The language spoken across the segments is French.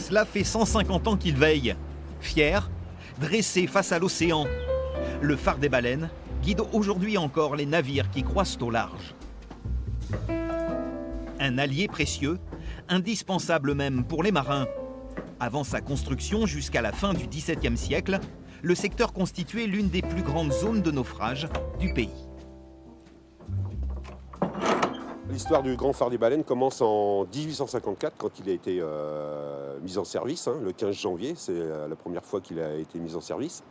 Cela fait 150 ans qu'il veille, fier, dressé face à l'océan. Le phare des baleines guide aujourd'hui encore les navires qui croisent au large. Un allié précieux, indispensable même pour les marins. Avant sa construction jusqu'à la fin du XVIIe siècle, le secteur constituait l'une des plus grandes zones de naufrage du pays. L'histoire du Grand Phare des Baleines commence en 1854 quand il a été mis en service, le 15 janvier, c'est la première fois qu'il a été mis en service.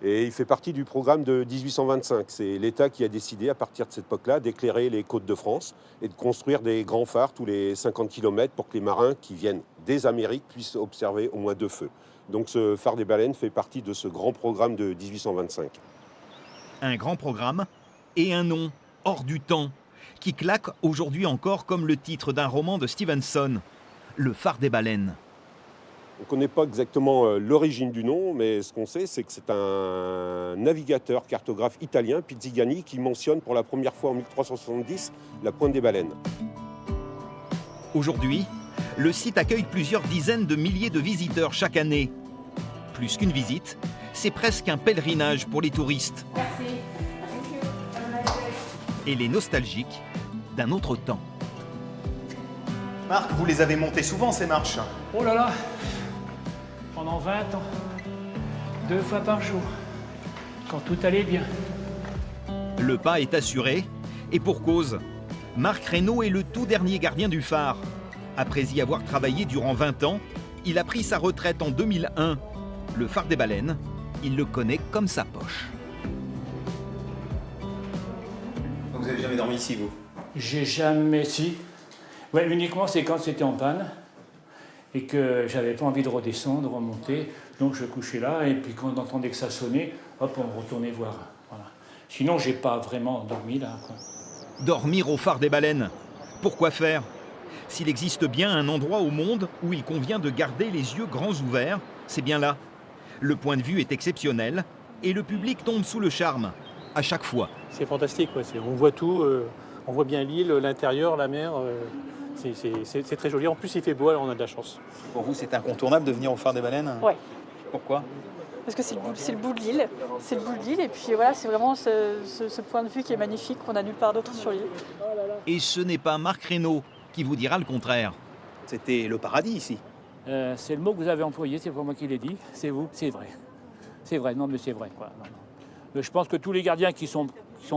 Et il fait partie du programme de 1825. C'est l'État qui a décidé à partir de cette époque-là d'éclairer les côtes de France et de construire des grands phares tous les 50 km pour que les marins qui viennent des Amériques puissent observer au moins 2 feux. Donc ce phare des baleines fait partie de ce grand programme de 1825. Un grand programme et un nom hors du temps qui claque aujourd'hui encore comme le titre d'un roman de Stevenson, Le phare des baleines. On ne connaît pas exactement l'origine du nom, mais ce qu'on sait, c'est que c'est un navigateur cartographe italien, Pizzigani, qui mentionne pour la première fois en 1370 la pointe des baleines. Aujourd'hui, le site accueille plusieurs dizaines de milliers de visiteurs chaque année. Plus qu'une visite, c'est presque un pèlerinage pour les touristes. Merci. Et les nostalgiques d'un autre temps. Marc, vous les avez montées souvent ces marches? Oh là là, pendant 20 ans, 2 fois par jour, quand tout allait bien. Le pas est assuré, et pour cause. Marc Reynaud est le tout dernier gardien du phare. Après y avoir travaillé durant 20 ans, il a pris sa retraite en 2001. Le phare des baleines, il le connaît comme sa poche. Donc vous n'avez jamais dormi ici, vous? J'ai jamais si. Ouais, uniquement c'est quand c'était en panne et que j'avais pas envie de redescendre, de remonter. Donc je couchais là et puis quand on entendait que ça sonnait, hop, on retournait voir. Voilà. Sinon, j'ai pas vraiment dormi là, quoi. Dormir au phare des baleines. Pourquoi faire? S'il existe bien un endroit au monde où il convient de garder les yeux grands ouverts, c'est bien là. Le point de vue est exceptionnel et le public tombe sous le charme, à chaque fois. C'est fantastique, ouais. On voit tout, on voit bien l'île, l'intérieur, la mer. C'est très joli. En plus, il fait beau, alors on a de la chance. Pour vous, c'est incontournable de venir au phare des baleines? Ouais. Pourquoi? Parce que c'est le bout de l'île. C'est le bout de l'île et puis voilà, c'est vraiment ce point de vue qui est magnifique qu'on n'a nulle part d'autre sur l'île. Et ce n'est pas Marc Reynaud qui vous dira le contraire. C'était le paradis ici. C'est le mot que vous avez employé, c'est pas moi qui l'ai dit, c'est vous, c'est vrai. C'est vrai, non mais c'est vrai, quoi. Non. Je pense que tous les gardiens qui sont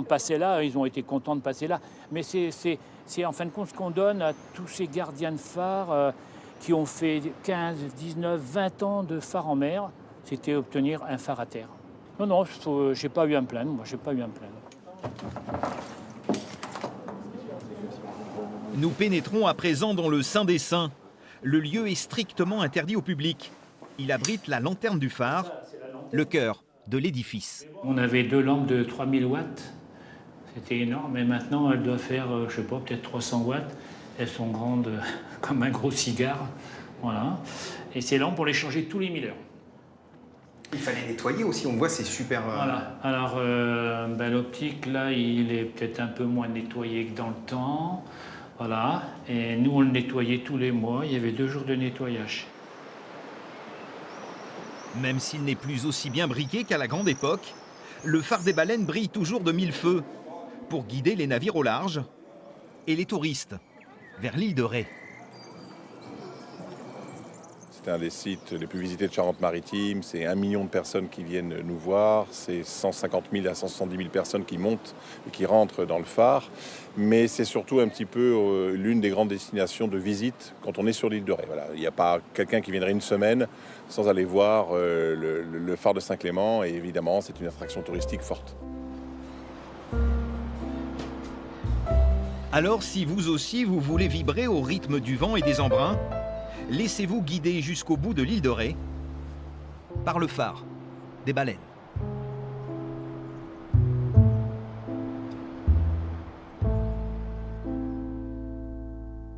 passés là, ils ont été contents de passer là. Mais c'est en fin de compte ce qu'on donne à tous ces gardiens de phare qui ont fait 15, 19, 20 ans de phare en mer, c'était obtenir un phare à terre. Non, j'ai pas eu à me plaindre, moi, j'ai pas eu à me plaindre. Nous pénétrons à présent dans le Saint des Saints. Le lieu est strictement interdit au public. Il abrite la lanterne du phare, le cœur de l'édifice. On avait 2 lampes de 3000 watts, c'était énorme, mais maintenant elles doivent faire, je sais pas, peut-être 300 watts. Elles sont grandes comme un gros cigare, voilà. Et ces lampes, on les changeait tous les 1000 heures. Il fallait nettoyer aussi, on voit, c'est super... Voilà, alors l'optique, là, il est peut-être un peu moins nettoyé que dans le temps. Voilà, et nous on le nettoyait tous les mois, il y avait 2 jours de nettoyage. Même s'il n'est plus aussi bien briqué qu'à la grande époque, le phare des baleines brille toujours de 1000 feux pour guider les navires au large et les touristes vers l'île de Ré. C'est un des sites les plus visités de Charente-Maritime. C'est 1 million de personnes qui viennent nous voir. C'est 150 000 à 170 000 personnes qui montent et qui rentrent dans le phare. Mais c'est surtout un petit peu l'une des grandes destinations de visite quand on est sur l'île de Ré. Voilà. Il n'y a pas quelqu'un qui viendrait une semaine sans aller voir le phare de Saint-Clément. Et évidemment, c'est une attraction touristique forte. Alors si vous aussi vous voulez vibrer au rythme du vent et des embruns, laissez-vous guider jusqu'au bout de l'île de Ré par le phare des baleines.